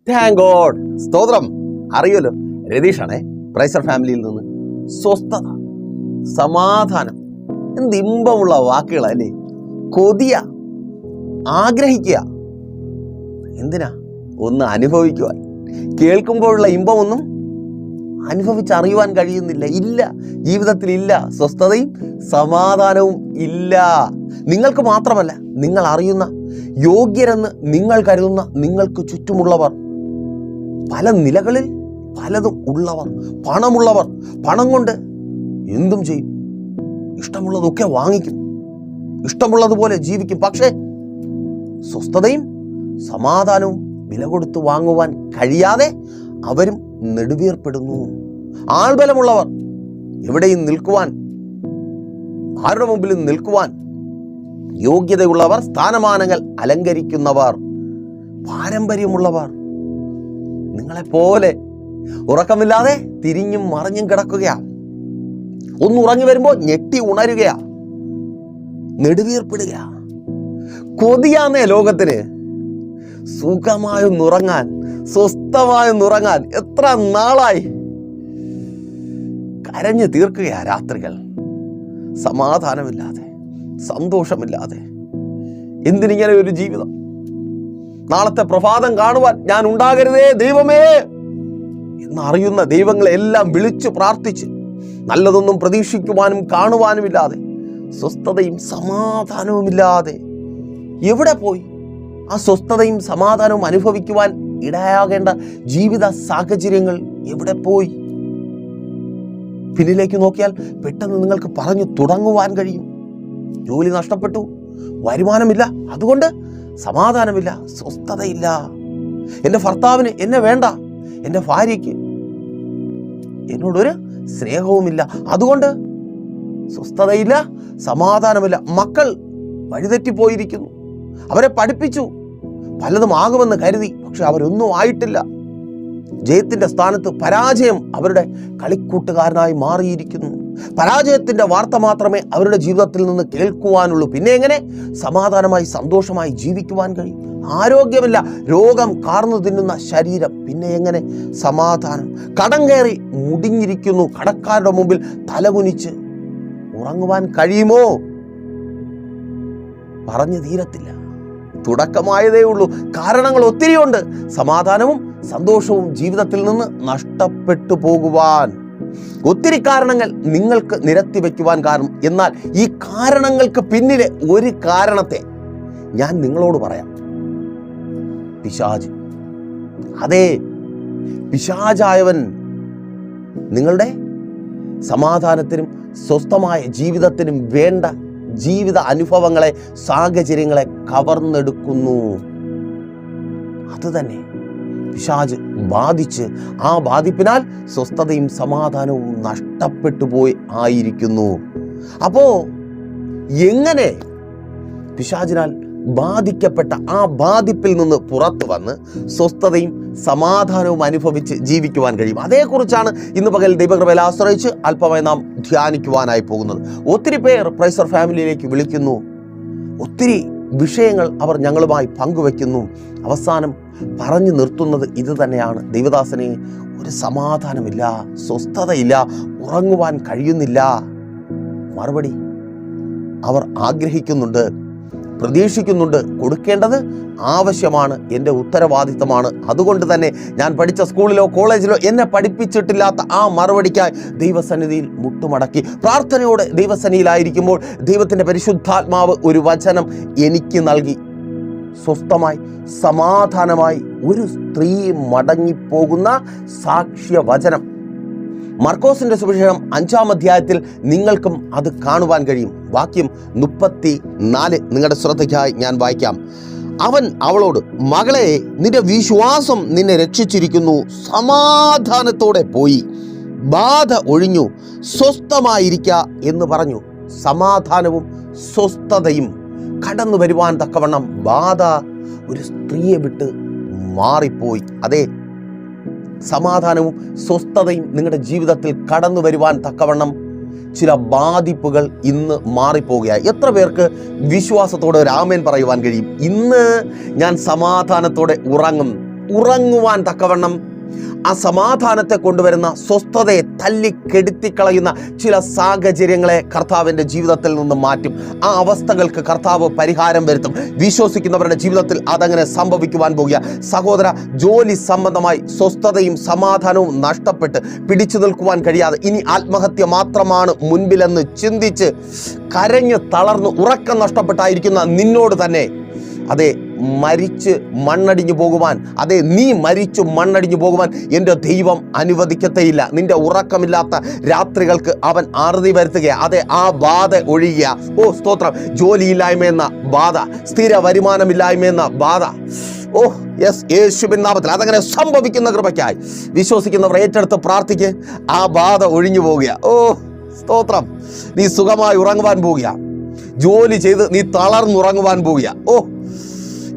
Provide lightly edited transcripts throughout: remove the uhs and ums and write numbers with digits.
Thank God. സ്തോത്രം. അറിയുമല്ലോ, രതീഷാണേ, പ്രൈസർ ഫാമിലിയിൽ നിന്ന്. സ്വസ്ഥത, സമാധാനം, എന്ത് ഇമ്പമുള്ള വാക്കുകളല്ലേ. കൊതിയ, ആഗ്രഹിക്കുക. എന്തിനാ? ഒന്ന് അനുഭവിക്കുവാൻ. കേൾക്കുമ്പോഴുള്ള ഇമ്പമൊന്നും അനുഭവിച്ചറിയുവാൻ കഴിയുന്നില്ല. ഇല്ല, ജീവിതത്തിൽ ഇല്ല. സ്വസ്ഥതയും സമാധാനവും ഇല്ല. നിങ്ങൾക്ക് മാത്രമല്ല, നിങ്ങൾ അറിയുന്ന, യോഗ്യരെന്ന് നിങ്ങൾ കരുതുന്ന നിങ്ങൾക്ക് ചുറ്റുമുള്ളവർ, പല നിലകളിൽ പലതും ഉള്ളവർ, പണമുള്ളവർ, പണം കൊണ്ട് എന്തും ചെയ്യും, ഇഷ്ടമുള്ളതൊക്കെ വാങ്ങിക്കും, ഇഷ്ടമുള്ളതുപോലെ ജീവിക്കും. പക്ഷേ സ്വസ്ഥതയും സമാധാനവും വില കൊടുത്ത് വാങ്ങുവാൻ കഴിയാതെ അവരും നെടുവീർപ്പെടുന്നു. ആൾബലമുള്ളവർ, എവിടെയും നിൽക്കുവാൻ, ആരുടെ മുമ്പിലും നിൽക്കുവാൻ യോഗ്യതയുള്ളവർ, സ്ഥാനമാനങ്ങൾ അലങ്കരിക്കുന്നവർ, പാരമ്പര്യമുള്ളവർ നിങ്ങളെപ്പോലെ ഉറക്കമില്ലാതെ തിരിഞ്ഞും മറിഞ്ഞും കിടക്കുകയാ. ഒന്ന് ഉറങ്ങി വരുമ്പോൾ ഞെട്ടി ഉണരുകയാ, നെടുവീർപ്പിടുക. കൊതിയാന്നേ ലോകത്തിന് സുഖമായൊന്നുറങ്ങാൻ, സ്വസ്ഥമായൊന്നുറങ്ങാൻ. എത്ര നാളായി കരഞ്ഞു തീർക്കുകയാ രാത്രികൾ, സമാധാനമില്ലാതെ, സന്തോഷമില്ലാതെ. എന്തിനിങ്ങനെ ഒരു ജീവിതം? നാളത്തെ പ്രഭാതം കാണുവാൻ ഞാൻ ഉണ്ടാകരുതേ ദൈവമേ എന്നറിയുന്ന ദൈവങ്ങളെ എല്ലാം വിളിച്ചു പ്രാർത്ഥിച്ച് നല്ലതൊന്നും പ്രതീക്ഷിക്കുവാനും കാണുവാനുമില്ലാതെ, സ്വസ്ഥതയും സമാധാനവുമില്ലാതെ എവിടെ പോയി? ആ സ്വസ്ഥതയും സമാധാനവും അനുഭവിക്കുവാൻ ഇടയാകേണ്ട ജീവിത സാഹചര്യങ്ങൾ എവിടെ പോയി? പിന്നിലേക്ക് നോക്കിയാൽ പെട്ടെന്ന് നിങ്ങൾക്ക് പറഞ്ഞു തുടങ്ങുവാൻ കഴിയും. ജോലി നഷ്ടപ്പെട്ടു, വരുമാനമില്ല, അതുകൊണ്ട് സമാധാനമില്ല, സ്വസ്ഥതയില്ല. എൻ്റെ ഭർത്താവിന് എന്നെ വേണ്ട, എൻ്റെ ഭാര്യയ്ക്ക് എന്നോടൊരു സ്നേഹവുമില്ല, അതുകൊണ്ട് സ്വസ്ഥതയില്ല, സമാധാനമില്ല. മക്കൾ വഴിതെറ്റിപ്പോയിരിക്കുന്നു, അവരെ പഠിപ്പിച്ചു, പലതും ആകുമെന്ന് കരുതി, പക്ഷെ അവരൊന്നും ആയിട്ടില്ല. ജയത്തിന്റെ സ്ഥാനത്ത് പരാജയം അവരുടെ കളിക്കൂട്ടുകാരനായി മാറിയിരിക്കുന്നു. പരാജയത്തിന്റെ വാർത്ത മാത്രമേ അവരുടെ ജീവിതത്തിൽ നിന്ന് കേൾക്കുവാനുള്ളൂ. പിന്നെ എങ്ങനെ സമാധാനമായി സന്തോഷമായി ജീവിക്കുവാൻ കഴിയും? ആരോഗ്യമില്ല, രോഗം കാർന്നു തിന്നുന്ന ശരീരം, പിന്നെ എങ്ങനെ സമാധാനം? കടം കയറി മുടിഞ്ഞിരിക്കുന്നു, കടക്കാരുടെ മുമ്പിൽ തലകുനിച്ച് ഉറങ്ങുവാൻ കഴിയുമോ? പറഞ്ഞു തീരത്തില്ല, തുടക്കമായതേ ഉള്ളൂ. കാരണങ്ങൾ ഒത്തിരിയുണ്ട്. സമാധാനവും സന്തോഷവും ജീവിതത്തിൽ നിന്ന് നഷ്ടപ്പെട്ടു പോകുവാൻ ഒത്തിരി കാരണങ്ങൾ നിങ്ങൾക്ക് നിരത്തി വയ്ക്കുവാൻ കാരണം. എന്നാൽ ഈ കാരണങ്ങൾക്ക് പിന്നിലെ ഒരു കാരണത്തെ ഞാൻ നിങ്ങളോട് പറയാം. പിശാച്. അതേ, പിശാചായവൻ നിങ്ങളുടെ സമാധാനത്തിനും സ്വസ്ഥമായ ജീവിതത്തിനും വേണ്ട ജീവിത അനുഭവങ്ങളെ, സാഹചര്യങ്ങളെ കവർന്നെടുക്കുന്നു. അതുതന്നെ പിശാച് ബാധിച്ച് ആ ബാധിപ്പിനാൽ സ്വസ്ഥതയും സമാധാനവും നഷ്ടപ്പെട്ടു പോയി ആയിരിക്കുന്നു. അപ്പോ എങ്ങനെ പിശാചിനാൽ ബാധിക്കപ്പെട്ട ആ ബാധിപ്പിൽ നിന്ന് പുറത്തു വന്ന് സ്വസ്ഥതയും സമാധാനവും അനുഭവിച്ച് ജീവിക്കുവാൻ കഴിയും? അതേക്കുറിച്ചാണ് ഇന്ന് പകൽ ദൈവകൃപയിൽ ആശ്രയിച്ച് അല്പമായി നാം ധ്യാനിക്കുവാനായി പോകുന്നത്. ഒത്തിരി പേർ പ്രൈസർ ഫാമിലിയിലേക്ക് വിളിക്കുന്നു, ഒത്തിരി വിഷയങ്ങൾ അവർ ഞങ്ങളുമായി പങ്കുവെക്കുന്നു. അവസാനം പറഞ്ഞു നിർത്തുന്നത് ഇത് തന്നെയാണ്: ദൈവദാസനെ, ഒരു സമാധാനമില്ല, സ്വസ്ഥതയില്ല, ഉറങ്ങുവാൻ കഴിയുന്നില്ല. മറുപടി അവർ ആഗ്രഹിക്കുന്നുണ്ട്, പ്രതീക്ഷിക്കുന്നുണ്ട്. കൊടുക്കേണ്ടത് ആവശ്യമാണ്, എൻ്റെ ഉത്തരവാദിത്തമാണ്. അതുകൊണ്ട് തന്നെ ഞാൻ പഠിച്ച സ്കൂളിലോ കോളേജിലോ എന്നെ പഠിപ്പിച്ചിട്ടില്ലാത്ത ആ മറുപടിക്കായി ദൈവസന്നിധിയിൽ മുട്ടുമടക്കി പ്രാർത്ഥനയോടെ ദൈവസന്നിധിയിലായിരിക്കുമ്പോൾ ദൈവത്തിൻ്റെ പരിശുദ്ധാത്മാവ് ഒരു വചനം എനിക്ക് നൽകി. സ്വസ്ഥമായി സമാധാനമായി ഒരു സ്ത്രീ മടങ്ങിപ്പോകുന്ന സാക്ഷ്യ വചനം. മർക്കോസിന്റെ സുവിശേഷം 5-ാം അധ്യായത്തിൽ നിങ്ങൾക്കും അത് കാണുവാൻ കഴിയും. വാക്യം 34 നിങ്ങളുടെ ശ്രദ്ധയ്ക്കായി ഞാൻ വായിക്കാം. അവൻ അവളോട്, മകളെ, നിന്റെ വിശ്വാസം നിന്നെ രക്ഷിച്ചിരിക്കുന്നു, സമാധാനത്തോടെ പോയി, ബാധ ഒഴിഞ്ഞു, സ്വസ്ഥമായിരിക്ക എന്ന് പറഞ്ഞു. സമാധാനവും സ്വസ്ഥതയും കടന്നു വരുവാൻ തക്കവണ്ണം ബാധ ഒരു സ്ത്രീയെ വിട്ട് മാറിപ്പോയി. അതെ, സമാധാനവും സ്വസ്ഥതയും നിങ്ങളുടെ ജീവിതത്തിൽ കടന്നു വരുവാൻ തക്കവണ്ണം ചില ബാധിപ്പുകൾ ഇന്ന് മാറിപ്പോകുകയായി. എത്ര പേർക്ക് വിശ്വാസത്തോടെ ഒരു ആമേൻ പറയുവാൻ കഴിയും? ഇന്ന് ഞാൻ സമാധാനത്തോടെ ഉറങ്ങും, ഉറങ്ങുവാൻ തക്കവണ്ണം ആ സമാധാനത്തെ കൊണ്ടുവരുന്ന, സ്വസ്ഥതയെ തല്ലിക്കെടുത്തിക്കളയുന്ന ചില സാഹചര്യങ്ങളെ കർത്താവിൻ്റെ ജീവിതത്തിൽ നിന്ന് മാറ്റും. ആ അവസ്ഥകൾക്ക് കർത്താവ് പരിഹാരം വരുത്തും. വിശ്വസിക്കുന്നവരുടെ ജീവിതത്തിൽ അതങ്ങനെ സംഭവിക്കുവാൻ പോകുക. സഹോദര, ജോലി സംബന്ധമായി സ്വസ്ഥതയും സമാധാനവും നഷ്ടപ്പെട്ട് പിടിച്ചു നിൽക്കുവാൻ കഴിയാതെ ഇനി ആത്മഹത്യ മാത്രമാണ് മുൻപിലെന്ന് ചിന്തിച്ച് കരഞ്ഞ് തളർന്ന് ഉറക്കം നഷ്ടപ്പെട്ടായിരിക്കുന്ന നിന്നോട് തന്നെ, അതെ, മരിച്ച് മണ്ണടിഞ്ഞു പോകുവാൻ, അതെ, നീ മരിച്ചു മണ്ണടിഞ്ഞു പോകുവാൻ എൻ്റെ ദൈവം അനുവദിക്കത്തേയില്ല. നിന്റെ ഉറക്കമില്ലാത്ത രാത്രികൾക്ക് അവൻ അറുതി വരുത്തുകയാണ്. അതെ, ആ ബാധ ഒഴിയുക. ഓ സ്തോത്രം. ജോലിയില്ലായ്മയെന്ന ബാധ, സ്ഥിര വരുമാനമില്ലായ്മയെന്ന ബാധ, ഓ യെസ്, യേശുവിൻ നാമത്തിൽ അതങ്ങനെ സംഭവിക്കുന്ന കൃപയ്ക്കായി വിശ്വസിക്കുന്നവർ ഏറ്റെടുത്ത് പ്രാർത്ഥിക്ക്. ആ ബാധ ഒഴിഞ്ഞു പോവുക. ഓ സ്തോത്രം. നീ സുഖമായി ഉറങ്ങുവാൻ പോവുക. ജോലി ചെയ്ത് നീ തളർന്നുറങ്ങുവാൻ പോവുക. ഓ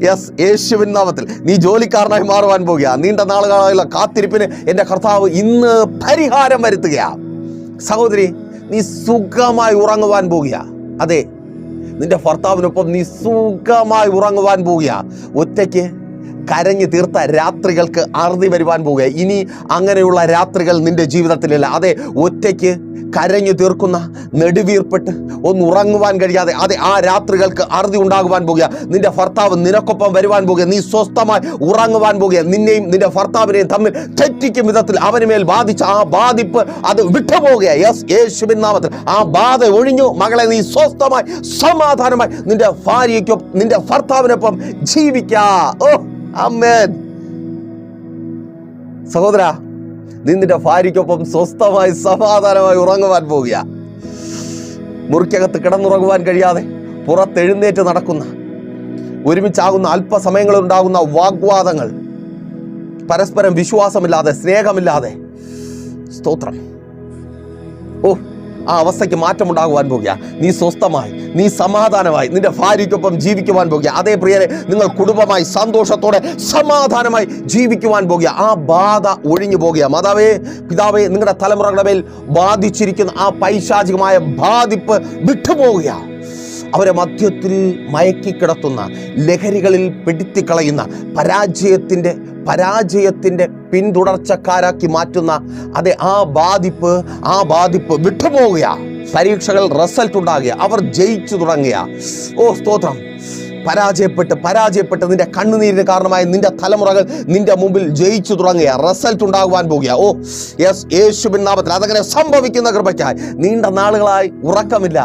യെസ്, യേശുവിൻ നാമത്തിൽ നീ ജോലിക്കാരനായി മാറുവാൻ പോവുക. നീണ്ട നാളുകളായുള്ള കാത്തിരിപ്പിന് എൻ്റെ കർത്താവ് ഇന്ന് പരിഹാരം വരുത്തുകയാണ്. സഹോദരി, നീ സുഖമായി ഉറങ്ങുവാൻ പോവുക. അതെ, നിന്റെ ഭർത്താവിനൊപ്പം നീ സുഖമായി ഉറങ്ങുവാൻ പോവുക. ഒറ്റയ്ക്ക് കരഞ്ഞു തീർത്ത രാത്രികൾക്ക് അറുതി വരുവാൻ പോവുക. ഇനി അങ്ങനെയുള്ള രാത്രികൾ നിന്റെ ജീവിതത്തിലില്ല. അതെ, ഒറ്റയ്ക്ക് കരഞ്ഞു തീർക്കുന്ന, നെടുവീർപ്പെട്ട് ഒന്ന് ഉറങ്ങുവാൻ കഴിയാതെ, അതെ, ആ രാത്രികൾക്ക് അറുതി ഉണ്ടാകുവാൻ പോകുക. നിന്റെ ഭർത്താവ് നിനക്കൊപ്പം വരുവാൻ പോകുക. നീ സ്വസ്ഥമായി ഉറങ്ങുവാൻ പോകുക. നിന്നെയും നിന്റെ ഭർത്താവിനെയും തമ്മിൽ തെറ്റിക്കും വിധത്തിൽ അവന് മേൽ ബാധിച്ച ആ ബാധിപ്പ് അത് വിട്ടുപോകുക. യെസ്, യേശുവിൻ നാമത്തിൽ ആ ബാധ ഒഴിഞ്ഞു. മകളെ, നീ സ്വസ്ഥമായി സമാധാനമായി നിന്റെ ഭാര്യയ്ക്കൊപ്പം, നിന്റെ ഭർത്താവിനൊപ്പം ജീവിക്കാ. ഓ ആമേൻ. സഹോദര, നീ നിന്റെ ഭാര്യയ്ക്കൊപ്പം സ്വസ്ഥമായി സമാധാനമായി ഉറങ്ങുവാൻ പോവുക. മുറിക്കകത്ത് കിടന്നുറങ്ങുവാൻ കഴിയാതെ പുറത്തെഴുന്നേറ്റ് നടക്കുന്ന, ഒരുമിച്ചാകുന്ന അല്പസമയങ്ങളിൽ ഉണ്ടാകുന്ന വാഗ്വാദങ്ങൾ, പരസ്പരം വിശ്വാസമില്ലാതെ, സ്നേഹമില്ലാതെ, സ്തോത്രം, ഓ ആ അവസ്ഥയ്ക്ക് മാറ്റമുണ്ടാകുവാൻ പോകുക. നീ സ്വസ്ഥമായി, നീ സമാധാനമായി നിന്റെ ഭാര്യയ്ക്കൊപ്പം ജീവിക്കുവാൻ പോകുക. അതേ പ്രിയരെ, നിങ്ങൾ കുടുംബമായി സന്തോഷത്തോടെ സമാധാനമായി ജീവിക്കുവാൻ പോകുക. ആ ബാധ ഒഴിഞ്ഞു പോകുക. മാതാവേ, പിതാവേ, നിങ്ങളുടെ തലമുറകളുടെ മേൽ ബാധിച്ചിരിക്കുന്ന ആ പൈശാചികമായ ബാധിപ്പ് വിട്ടുപോകുക. അവരെ മധ്യത്തിൽ മയക്കിക്കിടത്തുന്ന, ലഹരികളിൽ പെടുത്തിക്കളയുന്ന, പരാജയത്തിൻ്റെ പിന്തുടർച്ചക്കാരാക്കി മാറ്റുന്ന, അതെ, ആ ബാധിപ്പ് വിട്ടുപോകുക. പരീക്ഷകൾ റിസൾട്ട് ഉണ്ടാകുക. അവർ ജയിച്ചു തുടങ്ങുക. ഓ സ്തോത്രം. പരാജയപ്പെട്ട് നിന്റെ കണ്ണുനീരിന് കാരണമായ നിന്റെ തലമുറകൾ നിന്റെ മുമ്പിൽ ജയിച്ചു തുടങ്ങുക. റിസൾട്ട് ഉണ്ടാകുവാൻ പോകുക. ഓ യെസ്, യേശുവിൻ നാമത്തിൽ അതങ്ങനെ സംഭവിക്കുന്ന കൃപയ്ക്കായി. നീണ്ട നാളുകളായി ഉറക്കമില്ല.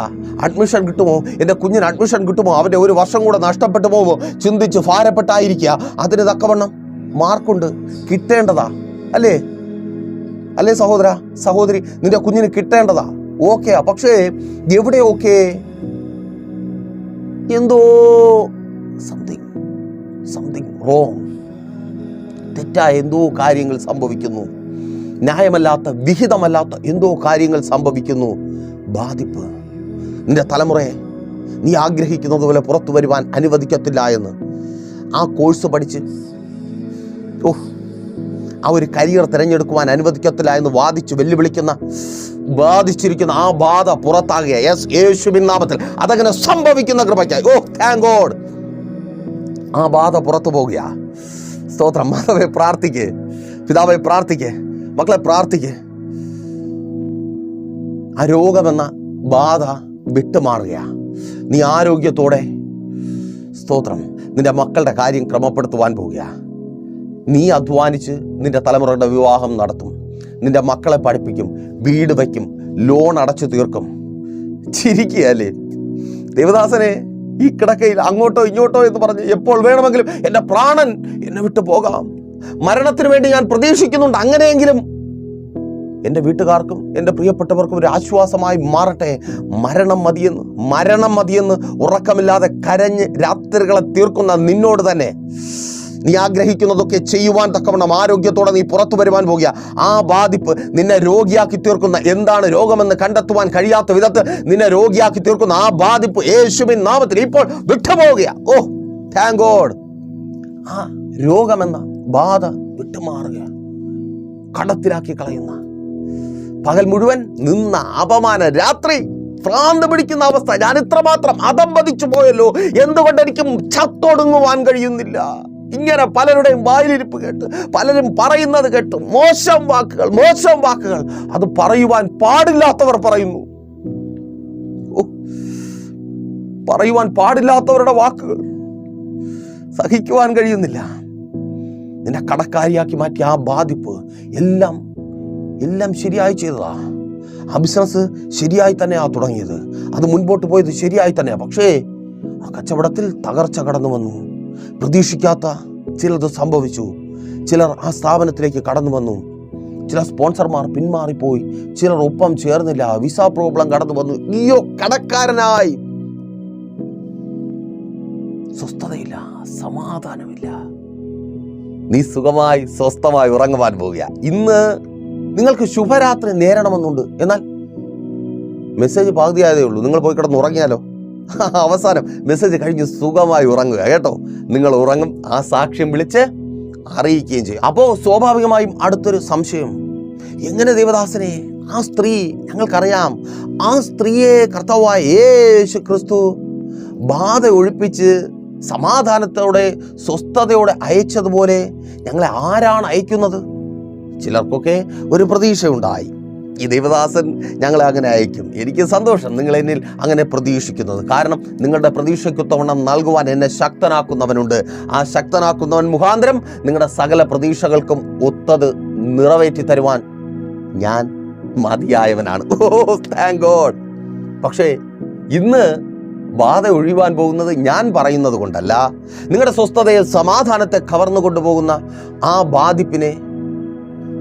അഡ്മിഷൻ കിട്ടുമോ, എൻ്റെ കുഞ്ഞിന് അഡ്മിഷൻ കിട്ടുമോ, അവൻ്റെ ഒരു വർഷം കൂടെ നഷ്ടപ്പെട്ടു പോകുമോ ചിന്തിച്ച് ഭാരപ്പെട്ടായിരിക്കുക. അതിന് തക്കവണ്ണം മാർക്കുണ്ട്, കിട്ടേണ്ടതാ. അല്ലേ സഹോദര, സഹോദരി, നിന്റെ കുഞ്ഞിന് കിട്ടേണ്ടതാ. ഓക്കെയാ. പക്ഷേ എവിടെ ഓക്കെ? എന്തോ സംതിങ് റോങ്, തെറ്റായ എന്തോ കാര്യങ്ങൾ സംഭവിക്കുന്നു. ന്യായമല്ലാത്ത, വിഹിതമല്ലാത്ത എന്തോ കാര്യങ്ങൾ സംഭവിക്കുന്നു. ബാധിപ്പ് നിന്റെ തലമുറയെ നീ ആഗ്രഹിക്കുന്നത് പോലെ പുറത്തു വരുവാൻ അനുവദിക്കത്തില്ല എന്ന്. ആ കോഴ്സ് പഠിച്ച് ആ ഒരു കരിയർ തിരഞ്ഞെടുക്കുവാൻ അനുവദിക്കത്തില്ല എന്ന് ബാധിച്ചിരിക്കുന്ന ആ ബാധ പുറത്താകുക. യെസ്, യേശുവിൻ നാമത്തിൽ അതങ്ങനെ സംഭവിക്കുന്ന കൃപയ്ക്കായി. ഓ താങ്ക് ഗോഡ്. ആ ബാധ പുറത്തു പോകുക. സ്തോത്രം. മാതാവേ പ്രാർത്ഥിക്ക്, പിതാവേ പ്രാർത്ഥിക്ക്, മക്കളെ പ്രാർത്ഥിക്ക്. ആ രോഗമെന്ന ബാധ വിട്ടുമാറുക. നീ ആരോഗ്യത്തോടെ, സ്തോത്രം, നിന്റെ മക്കളുടെ കാര്യം ക്രമപ്പെടുത്തുവാൻ പോവുക. നീ അധ്വാനിച്ച് നിന്റെ തലമുറയുടെ വിവാഹം നടത്തും. നിന്റെ മക്കളെ പഠിപ്പിക്കും, വീട് വയ്ക്കും, ലോൺ അടച്ചു തീർക്കും. ചിരിക്കുകയല്ലേ ദേവദാസനെ? ഈ കിടക്കയിൽ അങ്ങോട്ടോ ഇങ്ങോട്ടോ എന്ന് പറഞ്ഞ് എപ്പോൾ വേണമെങ്കിലും എൻ്റെ പ്രാണൻ എന്നെ വിട്ടു പോകാം, മരണത്തിന് വേണ്ടി ഞാൻ പ്രതീക്ഷിക്കുന്നുണ്ട്, അങ്ങനെയെങ്കിലും എൻ്റെ വീട്ടുകാർക്കും എൻ്റെ പ്രിയപ്പെട്ടവർക്കും ഒരു ആശ്വാസമായി മാറട്ടെ. മരണം മതിയെന്ന് ഉറക്കമില്ലാതെ കരഞ്ഞ് രാത്രികളെ തീർക്കുന്ന നിന്നോട് തന്നെ നീ ആഗ്രഹിക്കുന്നതൊക്കെ ചെയ്യുവാൻ തക്കവണ്ണം ആരോഗ്യത്തോടെ നീ പുറത്തു വരുവാൻ പോകുക. ആ ബാധിപ്പ് നിന്നെ രോഗിയാക്കി തീർക്കുന്ന, എന്താണ് രോഗമെന്ന് കണ്ടെത്തുവാൻ കഴിയാത്ത വിധത്തിൽ നിന്നെ രോഗിയാക്കി തീർക്കുന്ന ആ ബാധിപ്പ് യേശുവിൻ നാമത്തിൽ ഇപ്പോൾ വിട്ടുപോകുക. ഓ താങ്ക് ഗോഡ്. ആ രോഗമെന്ന ബാധ വിട്ടുമാറുക. കടത്തിലാക്കി കളയുന്ന, പകൽ മുഴുവൻ നിന്ന അപമാന, രാത്രി ഭ്രാന്ത് പിടിക്കുന്ന അവസ്ഥ. ഞാൻ ഇത്രമാത്രം അധംപതിച്ചു പോയല്ലോ, എന്തുകൊണ്ട് എനിക്കും ചത്തൊടുങ്ങുവാൻ കഴിയുന്നില്ല. ഇങ്ങനെ പലരുടെയും വായിലിരിപ്പ് കേട്ട്, പലരും പറയുന്നത് കേട്ട് മോശം വാക്കുകൾ അത് പറയുവാൻ പാടില്ലാത്തവർ പറയുന്നു. പറയുവാൻ പാടില്ലാത്തവരുടെ വാക്കുകൾ സഹിക്കുവാൻ കഴിയുന്നില്ല. നിന്നെ കടക്കാരിയാക്കി മാറ്റിയ ആ ബാധിപ്പ് എല്ലാം ശരിയായി ചെയ്തതാ. ആ ബിസിനസ് ശരിയായി തന്നെയാ തുടങ്ങിയത്, അത് മുൻപോട്ട് പോയത് ശരിയായി തന്നെയാ. പക്ഷേ ആ കച്ചവടത്തിൽ തകർച്ച കടന്നു വന്നു. പ്രതീക്ഷിക്കാത്ത ചിലത് സംഭവിച്ചു. ചിലർ ആ സ്ഥാപനത്തിലേക്ക് കടന്നു വന്നു. ചില സ്പോൺസർമാർ പിന്മാറിപ്പോയി, ചിലർ ഒപ്പം ചേർന്നില്ല. വിസ പ്രോബ്ലം കടന്നു വന്നു. നീയോ കടക്കാരനായി. സ്വസ്ഥതയില്ല, സമാധാനമില്ല. നീ സുഖമായി സ്വസ്ഥമായി ഉറങ്ങുവാൻ പോവുക. ഇന്ന് നിങ്ങൾക്ക് ശുഭരാത്രി നേരണമെന്നുണ്ട്. എന്നാൽ മെസ്സേജ് പകുതിയായതേ ഉള്ളൂ. നിങ്ങൾ പോയി കിടന്ന് ഉറങ്ങിയാലോ? അവസാനം മെസ്സേജ് കഴിഞ്ഞ് സുഖമായി ഉറങ്ങുക കേട്ടോ. നിങ്ങൾ ഉറങ്ങും, ആ സാക്ഷ്യം വിളിച്ച് അറിയിക്കുകയും ചെയ്യും. അപ്പോൾ സ്വാഭാവികമായും അടുത്തൊരു സംശയം, എങ്ങനെ ദേവദാസനെ ആ സ്ത്രീ, ഞങ്ങൾക്കറിയാം ആ സ്ത്രീയെ കർത്താവായ യേശു ക്രിസ്തു ബാധ ഒഴിപ്പിച്ച് സമാധാനത്തോടെ സ്വസ്ഥതയോടെ അയച്ചതുപോലെ ഞങ്ങളെ ആരാണ് അയക്കുന്നത്? ചിലർക്കൊക്കെ ഒരു പ്രതീക്ഷയുണ്ടായി, ഈ ദേവദാസൻ ഞങ്ങളെ അങ്ങനെ അയക്കും. എനിക്ക് സന്തോഷം നിങ്ങൾ എന്നിൽ അങ്ങനെ പ്രതീക്ഷിക്കുന്നത്. കാരണം നിങ്ങളുടെ പ്രതീക്ഷയ്ക്കൊത്തവണ്ണം നൽകുവാൻ എന്നെ ശക്തനാക്കുന്നവനുണ്ട്. ആ ശക്തനാക്കുന്നവൻ മുഖാന്തരം നിങ്ങളുടെ സകല പ്രതീക്ഷകൾക്കും ഒത്തത് നിറവേറ്റി തരുവാൻ ഞാൻ മതിയായവനാണ്. Thank God. പക്ഷേ ഇന്ന് ബാധ ഒഴിവാൻ പോകുന്നത് ഞാൻ പറയുന്നത് കൊണ്ടല്ല. നിങ്ങളുടെ സ്വസ്ഥതയെ, സമാധാനത്തെ കവർന്നു കൊണ്ടുപോകുന്ന ആ ബാധിപ്പിനെ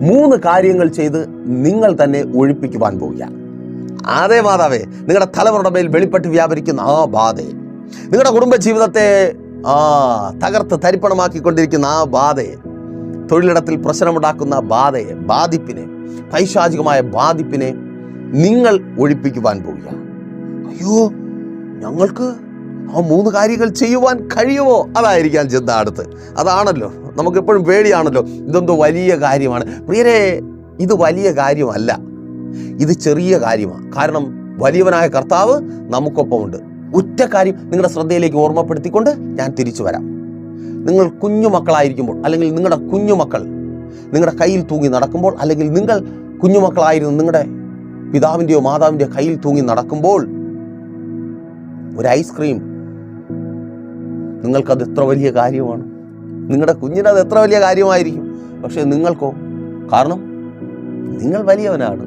3 കാര്യങ്ങൾ ചെയ്ത് നിങ്ങൾ തന്നെ ഒഴിപ്പിക്കുവാൻ പോവുക. അതേ മാതാവേ, നിങ്ങളുടെ തലമുറയുടെ മേൽ വെളിപ്പെട്ട് വ്യാപരിക്കുന്ന ആ ബാധയെ, നിങ്ങളുടെ കുടുംബജീവിതത്തെ തകർത്ത് തരിപ്പണമാക്കിക്കൊണ്ടിരിക്കുന്ന ആ ബാധയെ, തൊഴിലിടത്തിൽ പ്രശ്നമുണ്ടാക്കുന്ന ബാധയെ, ബാധിപ്പിനെ, പൈശാചികമായ ബാധിപ്പിനെ നിങ്ങൾ ഒഴിപ്പിക്കുവാൻ പോവുക. അയ്യോ, ഞങ്ങൾക്ക് ആ 3 കാര്യങ്ങൾ ചെയ്യുവാൻ കഴിയുമോ? അതായിരിക്കാം ചിന്ത അടുത്ത്. അതാണല്ലോ നമുക്കെപ്പോഴും പേടിയാണല്ലോ, ഇതെന്തോ വലിയ കാര്യമാണ്. പ്രിയരെ, ഇത് വലിയ കാര്യമല്ല, ഇത് ചെറിയ കാര്യമാണ്. കാരണം വലിയവനായ കർത്താവ് നമുക്കൊപ്പമുണ്ട്. ഒറ്റ കാര്യം നിങ്ങളുടെ ശ്രദ്ധയിലേക്ക് ഓർമ്മപ്പെടുത്തിക്കൊണ്ട് ഞാൻ തിരിച്ചു വരാം. നിങ്ങൾ കുഞ്ഞുമക്കളായിരിക്കുമ്പോൾ, അല്ലെങ്കിൽ നിങ്ങളുടെ കുഞ്ഞുമക്കൾ നിങ്ങളുടെ കയ്യിൽ തൂങ്ങി നടക്കുമ്പോൾ, അല്ലെങ്കിൽ നിങ്ങൾ കുഞ്ഞുമക്കളായിരുന്നു നിങ്ങളുടെ പിതാവിൻ്റെയോ മാതാവിൻ്റെയോ കയ്യിൽ തൂങ്ങി നടക്കുമ്പോൾ ഒരു ഐസ്ക്രീം, നിങ്ങൾക്കത് എത്ര വലിയ കാര്യമാണ്. നിങ്ങളുടെ കുഞ്ഞിനത് എത്ര വലിയ കാര്യമായിരിക്കും. പക്ഷെ നിങ്ങൾക്കോ? കാരണം നിങ്ങൾ വലിയവനാണ്.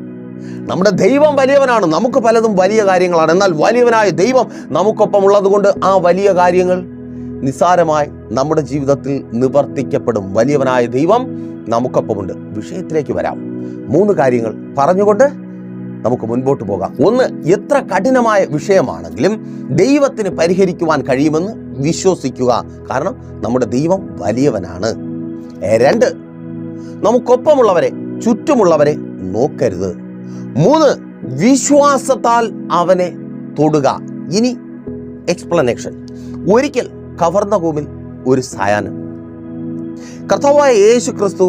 നമ്മുടെ ദൈവം വലിയവനാണ്. നമുക്ക് പലതും വലിയ കാര്യങ്ങളാണ്. എന്നാൽ വലിയവനായ ദൈവം നമുക്കൊപ്പം ഉള്ളത് കൊണ്ട് ആ വലിയ കാര്യങ്ങൾ നിസ്സാരമായി നമ്മുടെ ജീവിതത്തിൽ നിവർത്തിക്കപ്പെടും. വലിയവനായ ദൈവം നമുക്കൊപ്പമുണ്ട്. വിഷയത്തിലേക്ക് വരാം. 3 കാര്യങ്ങൾ പറഞ്ഞുകൊണ്ട് നമുക്ക് മുൻപോട്ട് പോകാം. 1, എത്ര കഠിനമായ വിഷയമാണെങ്കിലും ദൈവത്തിന് പരിഹരിക്കുവാൻ കഴിയുമെന്ന് വിശ്വസിക്കുക. കാരണം നമ്മുടെ ദൈവം വലിയവനാണ്. 2, നമുക്കൊപ്പമുള്ളവരെ, ചുറ്റുമുള്ളവരെ നോക്കരുത്. 3, വിശ്വാസത്താൽ അവനെ തൊടുക. ഇനി എക്സ്പ്ലനേഷൻ. ഒരിക്കൽ കവർന്നഭൂമിൽ ഒരു സായാഹ്നം, കർത്താവായ യേശു ക്രിസ്തു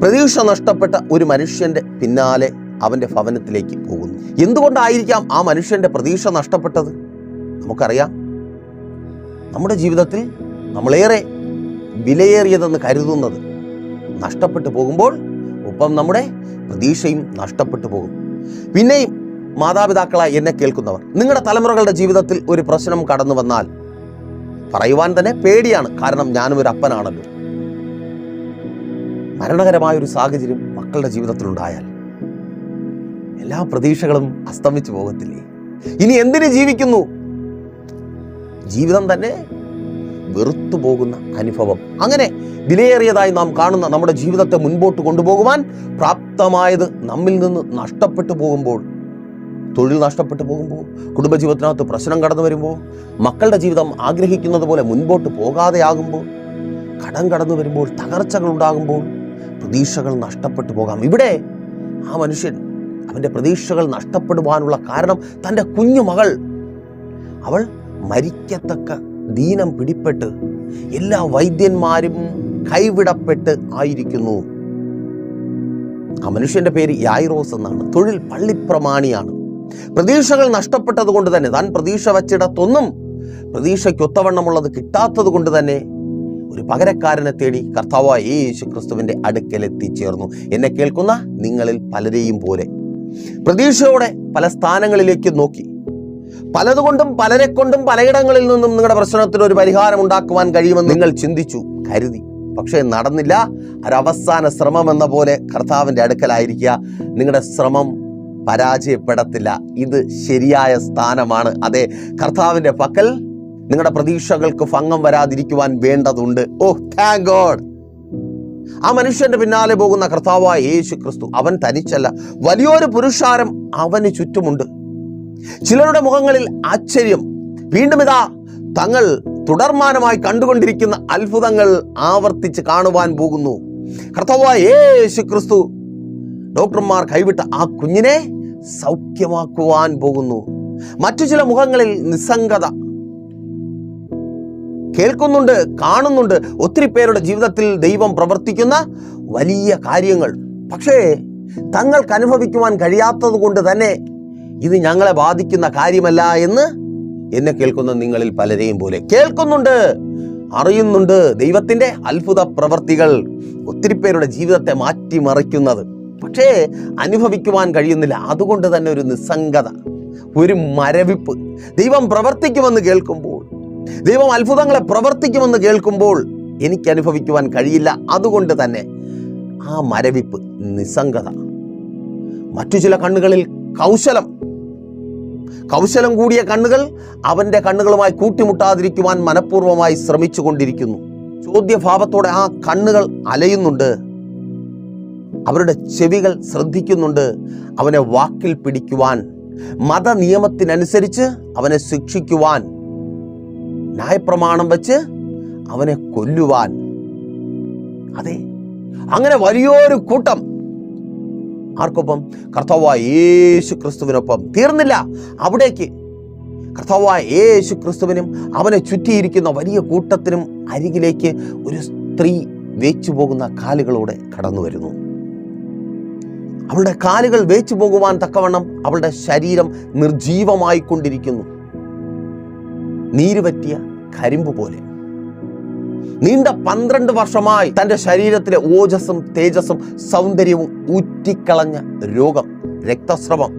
പ്രതീക്ഷ നഷ്ടപ്പെട്ട ഒരു മനുഷ്യന്റെ പിന്നാലെ അവൻ്റെ ഭവനത്തിലേക്ക് പോകുന്നു. എന്തുകൊണ്ടായിരിക്കാം ആ മനുഷ്യൻ്റെ പ്രതീക്ഷ നഷ്ടപ്പെട്ടത്? നമുക്കറിയാം, നമ്മുടെ ജീവിതത്തിൽ നമ്മളേറെ വിലയേറിയതെന്ന് കരുതുന്നത് നഷ്ടപ്പെട്ടു പോകുമ്പോൾ ഒപ്പം നമ്മുടെ പ്രതീക്ഷയും നഷ്ടപ്പെട്ടു പോകും. പിന്നെയും മാതാപിതാക്കളായി എന്നെ കേൾക്കുന്നവർ, നിങ്ങളുടെ തലമുറകളുടെ ജീവിതത്തിൽ ഒരു പ്രശ്നം കടന്നു വന്നാൽ പറയുവാൻ തന്നെ പേടിയാണ്. കാരണം ഞാനും ഒരു അപ്പനാണല്ലോ. മരണകരമായൊരു സാഹചര്യം മക്കളുടെ ജീവിതത്തിലുണ്ടായാൽ എല്ലാ പ്രതീക്ഷകളും അസ്തമിച്ചു പോകത്തില്ലേ? ഇനി എന്തിന് ജീവിക്കുന്നു? ജീവിതം തന്നെ വെറുത്തു പോകുന്ന അനുഭവം. അങ്ങനെ വിലയേറിയതായി നാം കാണുന്ന നമ്മുടെ ജീവിതത്തെ മുൻപോട്ട് കൊണ്ടുപോകുവാൻ പ്രാപ്തമായത് നമ്മിൽ നിന്ന് നഷ്ടപ്പെട്ടു പോകുമ്പോൾ, തൊഴിൽ നഷ്ടപ്പെട്ടു പോകുമ്പോൾ, കുടുംബജീവിതത്തിനകത്ത് പ്രശ്നം കടന്നു വരുമ്പോൾ, മക്കളുടെ ജീവിതം ആഗ്രഹിക്കുന്നത് പോലെ മുൻപോട്ട് പോകാതെയാകുമ്പോൾ, കടം കടന്നു വരുമ്പോൾ, തകർച്ചകൾ ഉണ്ടാകുമ്പോൾ, പ്രതീക്ഷകൾ നഷ്ടപ്പെട്ടു പോകാം. ഇവിടെ ആ മനുഷ്യൻ അവൻ്റെ പ്രതീക്ഷകൾ നഷ്ടപ്പെടുവാനുള്ള കാരണം തൻ്റെ കുഞ്ഞുമകൾ, അവൾ മരിക്കത്തക്ക ദീനം പിടിപ്പെട്ട് എല്ലാ വൈദ്യന്മാരും കൈവിടപ്പെട്ട് ആയിരിക്കുന്നു. ആ മനുഷ്യൻ്റെ പേര് യായിറോസ് എന്നാണ്. തൊഴിൽ പള്ളിപ്രമാണിയാണ്. പ്രതീക്ഷകൾ നഷ്ടപ്പെട്ടത് കൊണ്ട് തന്നെ, താൻ പ്രതീക്ഷ വച്ചിടത്തൊന്നും പ്രതീക്ഷയ്ക്കൊത്തവണ്ണമുള്ളത് കിട്ടാത്തത് കൊണ്ട് തന്നെ ഒരു പകരക്കാരനെ തേടി കർത്താവായ യേശു ക്രിസ്തുവിൻ്റെ അടുക്കൽ എത്തിച്ചേർന്നു. എന്നെ കേൾക്കുന്ന നിങ്ങളിൽ പലരെയും പോലെ പ്രതീക്ഷയോടെ പല സ്ഥാനങ്ങളിലേക്ക് നോക്കി, പലതുകൊണ്ടും പലരെ കൊണ്ടും പലയിടങ്ങളിൽ നിന്നും നിങ്ങളുടെ പ്രശ്നത്തിന് ഒരു പരിഹാരം ഉണ്ടാക്കുവാൻ കഴിയുമെന്ന് നിങ്ങൾ ചിന്തിച്ചു, കരുതി. പക്ഷേ നടന്നില്ല. ഒരവസാന ശ്രമം എന്ന പോലെ കർത്താവിൻ്റെ അടുക്കലായിരിക്കുക. നിങ്ങളുടെ ശ്രമം പരാജയപ്പെടത്തില്ല. ഇത് ശരിയായ സ്ഥാനമാണ്. അതെ, കർത്താവിൻ്റെ പക്കൽ നിങ്ങളുടെ പ്രതീക്ഷകൾക്ക് ഭംഗം വരാതിരിക്കുവാൻ വേണ്ടതുണ്ട്. ഓ താങ്ക് ഗോഡ്. ആ മനുഷ്യന്റെ പിന്നാലെ പോകുന്ന കർത്താവായ യേശു ക്രിസ്തു അവൻ തനിച്ചല്ല, വലിയൊരു പുരുഷാരം അവന് ചുറ്റുമുണ്ട്. ചിലരുടെ മുഖങ്ങളിൽ ആശ്ചര്യം. വീണ്ടും ഇതാ തങ്ങൾ തുടർമാനമായി കണ്ടുകൊണ്ടിരിക്കുന്ന അത്ഭുതങ്ങൾ ആവർത്തിച്ച് കാണുവാൻ പോകുന്നു. കർത്താവായ യേശു ക്രിസ്തു ഡോക്ടർമാർ കൈവിട്ട ആ കുഞ്ഞിനെ സൗഖ്യമാക്കുവാൻ പോകുന്നു. മറ്റു ചില മുഖങ്ങളിൽ നിസ്സംഗത. കേൾക്കുന്നുണ്ട്, കാണുന്നുണ്ട് ഒത്തിരി പേരുടെ ജീവിതത്തിൽ ദൈവം പ്രവർത്തിക്കുന്ന വലിയ കാര്യങ്ങൾ. പക്ഷേ തങ്ങൾക്ക് അനുഭവിക്കുവാൻ കഴിയാത്തത് കൊണ്ട് തന്നെ ഇത് ഞങ്ങളെ ബാധിക്കുന്ന കാര്യമല്ല എന്ന് എന്നെ കേൾക്കുന്ന നിങ്ങളിൽ പലരെയും പോലെ കേൾക്കുന്നുണ്ട്, അറിയുന്നുണ്ട് ദൈവത്തിൻ്റെ അത്ഭുത പ്രവർത്തികൾ ഒത്തിരി പേരുടെ ജീവിതത്തെ മാറ്റിമറിക്കുന്നത്. പക്ഷേ അനുഭവിക്കുവാൻ കഴിയുന്നില്ല. അതുകൊണ്ട് തന്നെ ഒരു നിസ്സംഗത, ഒരു മരവിപ്പ്. ദൈവം പ്രവർത്തിക്കുമെന്ന് കേൾക്കുമ്പോൾ, ദൈവം അത്ഭുതങ്ങളെ പ്രവർത്തിക്കുമെന്ന് കേൾക്കുമ്പോൾ എനിക്ക് അനുഭവിക്കുവാൻ കഴിയില്ല. അതുകൊണ്ട് തന്നെ ആ മരവിപ്പ്, നിസ്സംഗത. മറ്റു ചില കണ്ണുകളിൽ കൗശലം കൂടിയ കണ്ണുകൾ അവൻ്റെ കണ്ണുകളുമായി കൂട്ടിമുട്ടാതിരിക്കുവാൻ മനഃപൂർവ്വമായി ശ്രമിച്ചു കൊണ്ടിരിക്കുന്നു. ചോദ്യഭാവത്തോടെ ആ കണ്ണുകൾ അലയുന്നുണ്ട്. അവരുടെ ചെവികൾ ശ്രദ്ധിക്കുന്നുണ്ട് അവനെ വാക്കിൽ പിടിക്കുവാൻ, മതനിയമത്തിനനുസരിച്ച് അവനെ ശിക്ഷിക്കുവാൻ, ന്യായപ്രമാണം വെച്ച് അവനെ കൊല്ലുവാൻ. അതെ, അങ്ങനെ വലിയൊരു കൂട്ടം ആർക്കൊപ്പം? കർത്താവായ യേശു ക്രിസ്തുവിനൊപ്പം. തീർന്നില്ല അവിടേക്ക്. കർത്താവായ യേശു ക്രിസ്തുവിനും അവനെ ചുറ്റിയിരിക്കുന്ന വലിയ കൂട്ടത്തിനും അരികിലേക്ക് ഒരു സ്ത്രീ വേച്ചു പോകുന്ന കാലുകളോടെ കടന്നു വരുന്നു. അവളുടെ കാലുകൾ വേച്ചു പോകുവാൻ തക്കവണ്ണം അവളുടെ ശരീരം നിർജീവമായിക്കൊണ്ടിരിക്കുന്നു. നീരുപറ്റിയ കരിമ്പ് പോലെ. നീണ്ട 12 വർഷമായി തൻ്റെ ശരീരത്തിലെ ഓജസ്സും തേജസ്സും സൗന്ദര്യവും ഊറ്റിക്കളഞ്ഞ രോഗം, രക്തസ്രവം.